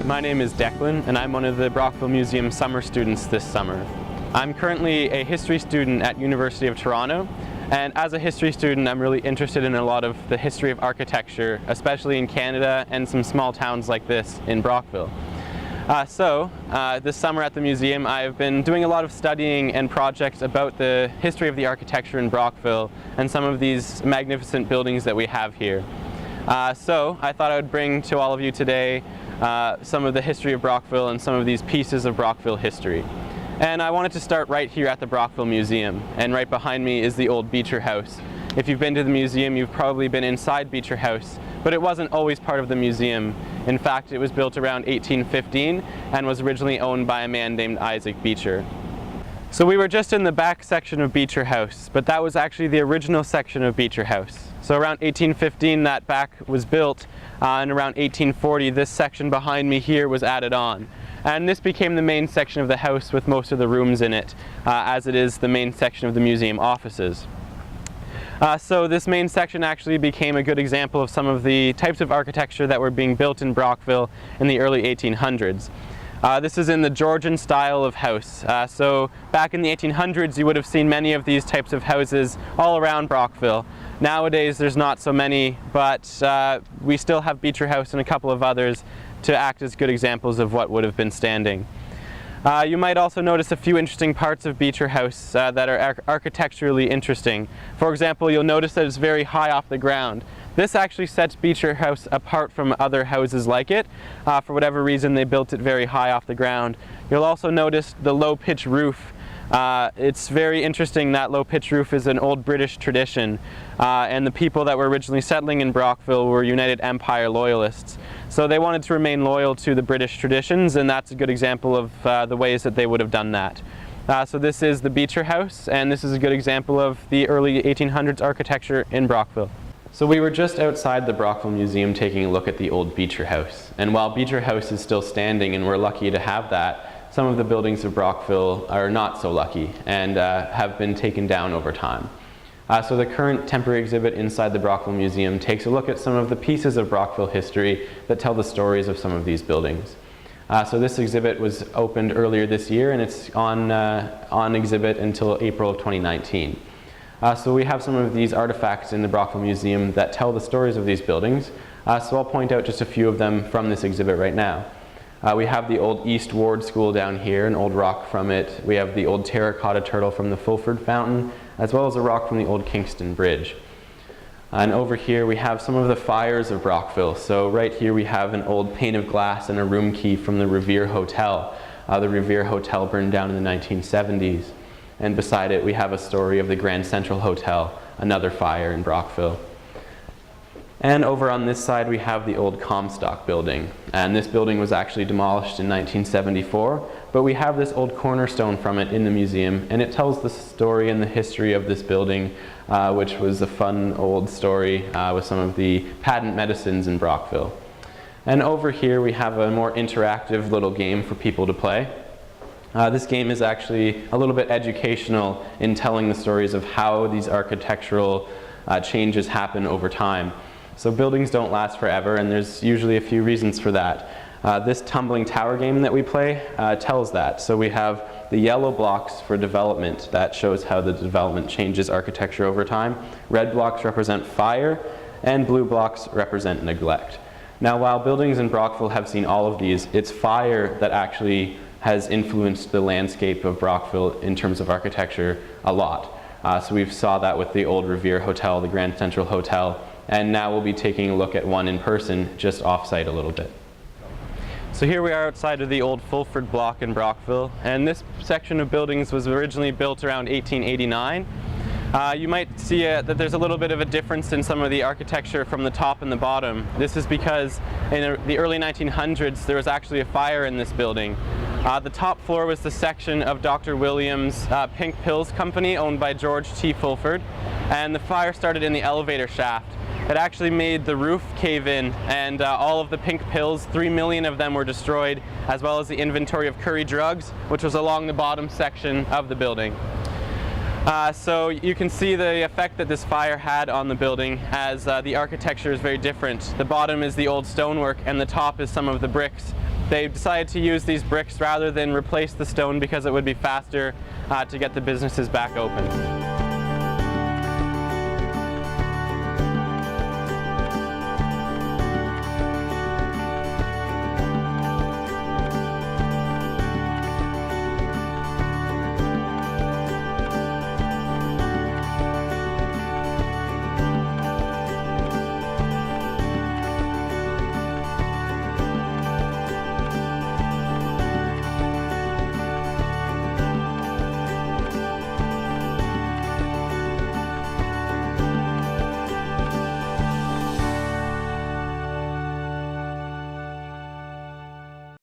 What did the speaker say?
My name is Declan, and I'm one of the Brockville Museum summer students this summer. I'm currently a history student at University of Toronto, and as a history student I'm really interested in a lot of the history of architecture, especially in Canada and some small towns like this in Brockville. This summer at the museum I've been doing a lot of studying and projects about the history of the architecture in Brockville and some of these magnificent buildings that we have here. So I thought I would bring to all of you today some of the history of Brockville and some of these pieces of Brockville history. And I wanted to start right here at the Brockville Museum, and right behind me is the old Beecher House. If you've been to the museum, you've probably been inside Beecher House, but it wasn't always part of the museum. In fact, it was built around 1815 and was originally owned by a man named Isaac Beecher. So we were just in the back section of Beecher House, but that was actually the original section of Beecher House. So around 1815 that back was built, and around 1840 this section behind me here was added on. And this became the main section of the house with most of the rooms in it, as it is the main section of the museum offices. So this main section actually became a good example of some of the types of architecture that were being built in Brockville in the early 1800s. This is in the Georgian style of house. So back in the 1800s you would have seen many of these types of houses all around Brockville. Nowadays there's not so many, but we still have Beecher House and a couple of others to act as good examples of what would have been standing. You might also notice a few interesting parts of Beecher House that are architecturally interesting. For example, you'll notice that it's very high off the ground. This actually sets Beecher House apart from other houses like it. For whatever reason they built it very high off the ground. You'll also notice the low pitch roof. It's very interesting that low pitch roof is an old British tradition, and the people that were originally settling in Brockville were United Empire Loyalists. So they wanted to remain loyal to the British traditions, and that's a good example of the ways that they would have done that. So this is the Beecher House, and this is a good example of the early 1800s architecture in Brockville. So we were just outside the Brockville Museum taking a look at the old Beecher House. And while Beecher House is still standing, and we're lucky to have that, some of the buildings of Brockville are not so lucky and have been taken down over time. So the current temporary exhibit inside the Brockville Museum takes a look at some of the pieces of Brockville history that tell the stories of some of these buildings. So this exhibit was opened earlier this year, and it's on exhibit until April of 2019. So we have some of these artifacts in the Brockville Museum that tell the stories of these buildings. So I'll point out just a few of them from this exhibit right now. We have the old East Ward School down here, an old rock from it. We have the old terracotta turtle from the Fulford Fountain, as well as a rock from the old Kingston Bridge. And over here we have some of the fires of Brockville. So right here we have an old pane of glass and a room key from the Revere Hotel. The Revere Hotel burned down in the 1970s. And beside it we have a story of the Grand Central Hotel, another fire in Brockville. And over on this side we have the old Comstock building. And this building was actually demolished in 1974, but we have this old cornerstone from it in the museum, and it tells the story and the history of this building, which was a fun old story with some of the patent medicines in Brockville. And over here we have a more interactive little game for people to play. This game is actually a little bit educational in telling the stories of how these architectural changes happen over time. So buildings don't last forever, and there's usually a few reasons for that. This tumbling tower game that we play tells that. So we have the yellow blocks for development. That shows how the development changes architecture over time. Red blocks represent fire, and blue blocks represent neglect. Now while buildings in Brockville have seen all of these, it's fire that actually has influenced the landscape of Brockville in terms of architecture a lot. So we saw that with the old Revere Hotel, the Grand Central Hotel, and now we'll be taking a look at one in person just off-site a little bit. So here we are outside of the old Fulford block in Brockville, and this section of buildings was originally built around 1889. You might see that there's a little bit of a difference in some of the architecture from the top and the bottom. This is because in the early 1900s there was actually a fire in this building. The top floor was the section of Dr. Williams' Pink Pills Company, owned by George T. Fulford, and the fire started in the elevator shaft. It actually made the roof cave in, and all of the pink pills, 3 million of them were destroyed, as well as the inventory of curry drugs, which was along the bottom section of the building. So you can see the effect that this fire had on the building, as the architecture is very different. The bottom is the old stonework, and the top is some of the bricks They decided to use these bricks rather than replace the stone because it would be faster to get the businesses back open.